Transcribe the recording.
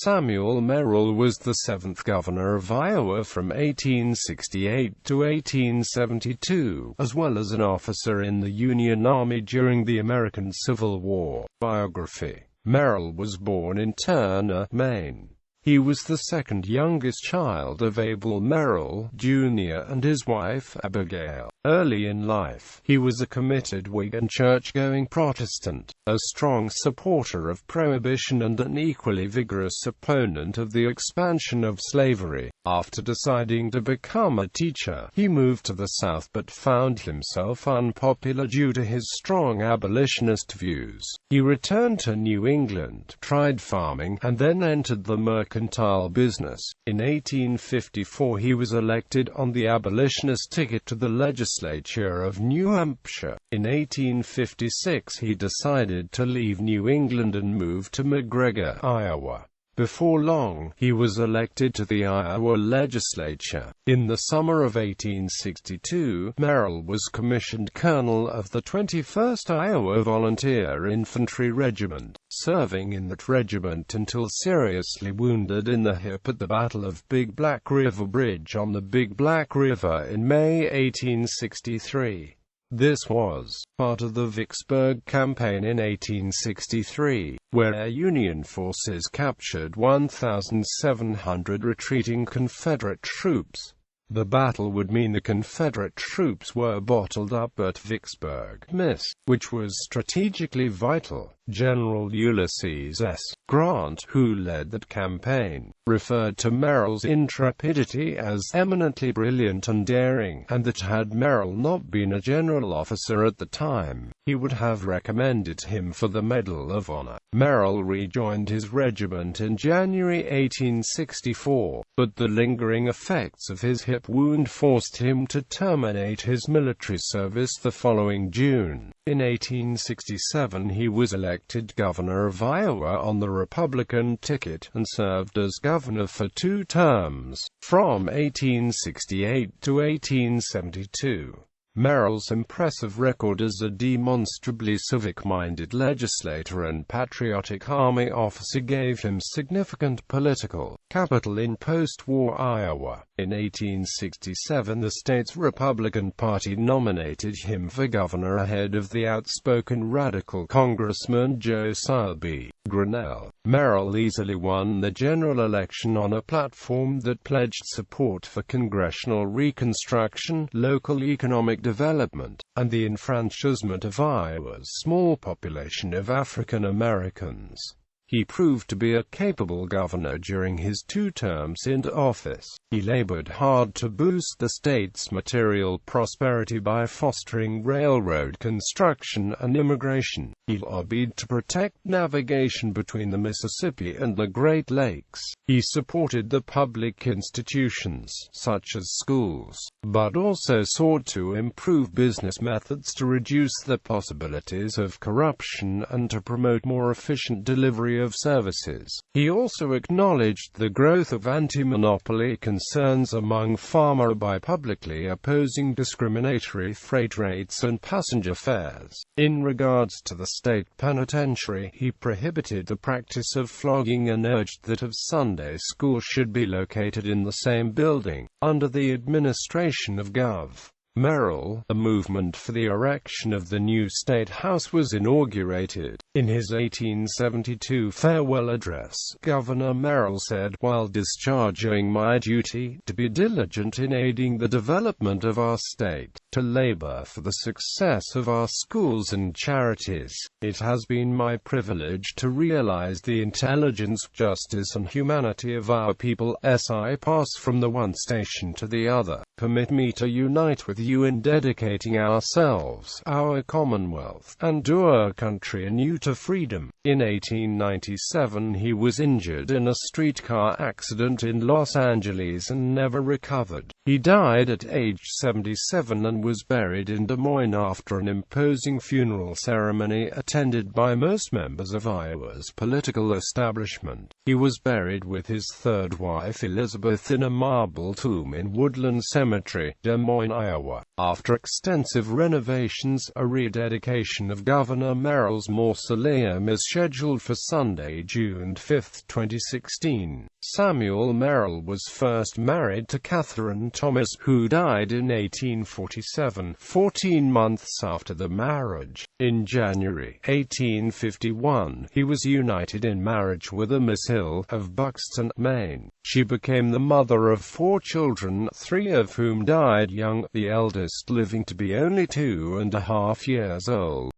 Samuel Merrill was the seventh governor of Iowa from 1868 to 1872, as well as an officer in the Union Army during the American Civil War. Biography. Merrill was born in Turner, Maine. He was the second youngest child of Abel Merrill, Jr. and his wife, Abigail. Early in life, he was a committed Whig and church-going Protestant, a strong supporter of prohibition and an equally vigorous opponent of the expansion of slavery. After deciding to become a teacher, he moved to the South but found himself unpopular due to his strong abolitionist views. He returned to New England, tried farming, and then entered the mercantile business. In 1854 he was elected on the abolitionist ticket to the legislature of New Hampshire. In 1856 he decided to leave New England and move to McGregor, Iowa. Before long, he was elected to the Iowa legislature. In the summer of 1862, Merrill was commissioned colonel of the 21st Iowa Volunteer Infantry Regiment, serving in that regiment until seriously wounded in the hip at the Battle of Big Black River Bridge on the Big Black River in May 1863. This was part of the Vicksburg Campaign in 1863, where Union forces captured 1,700 retreating Confederate troops. The battle would mean the Confederate troops were bottled up at Vicksburg, Miss, which was strategically vital. General Ulysses S. Grant, who led that campaign, referred to Merrill's intrepidity as eminently brilliant and daring, and that had Merrill not been a general officer at the time, he would have recommended him for the Medal of Honor. Merrill rejoined his regiment in January 1864, but the lingering effects of his hip wound forced him to terminate his military service the following June. In 1867 he was elected governor of Iowa on the Republican ticket, and served as governor for 2 terms, from 1868 to 1872. Merrill's impressive record as a demonstrably civic-minded legislator and patriotic Army officer gave him significant political capital in post-war Iowa. In 1867 the state's Republican Party nominated him for governor ahead of the outspoken radical Congressman Josiah B. Grinnell. Merrill easily won the general election on a platform that pledged support for congressional reconstruction, local economic development, and the enfranchisement of Iowa's small population of African Americans. He proved to be a capable governor during his 2 terms in office. He labored hard to boost the state's material prosperity by fostering railroad construction and immigration. He lobbied to protect navigation between the Mississippi and the Great Lakes. He supported the public institutions, such as schools, but also sought to improve business methods to reduce the possibilities of corruption and to promote more efficient delivery of services. He also acknowledged the growth of anti-monopoly concerns among farmers by publicly opposing discriminatory freight rates and passenger fares. In regards to the state penitentiary, he prohibited the practice of flogging and urged that of Sunday school should be located in the same building, under the administration of Gov. Merrill. A movement for the erection of the new State House was inaugurated. In his 1872 farewell address, Governor Merrill said, "While discharging my duty to be diligent in aiding the development of our state, to labor for the success of our schools and charities, it has been my privilege to realize the intelligence, justice and humanity of our people. As I pass from the one station to the other, permit me to unite with you in dedicating ourselves, our Commonwealth, and our country anew to freedom." In 1897 he was injured in a streetcar accident in Los Angeles and never recovered. He died at age 77 and was buried in Des Moines after an imposing funeral ceremony attended by most members of Iowa's political establishment. He was buried with his third wife Elizabeth in a marble tomb in Woodland Cemetery, Des Moines, Iowa. Iowa. After extensive renovations, a rededication of Governor Merrill's mausoleum is scheduled for Sunday, June 5, 2016. Samuel Merrill was first married to Catherine Thomas, who died in 1847, 14 months after the marriage. In January 1851, he was united in marriage with a Miss Hill of Buxton, Maine. She became the mother of 4 children, 3 of whom died young, the eldest living to be only 2.5 years old.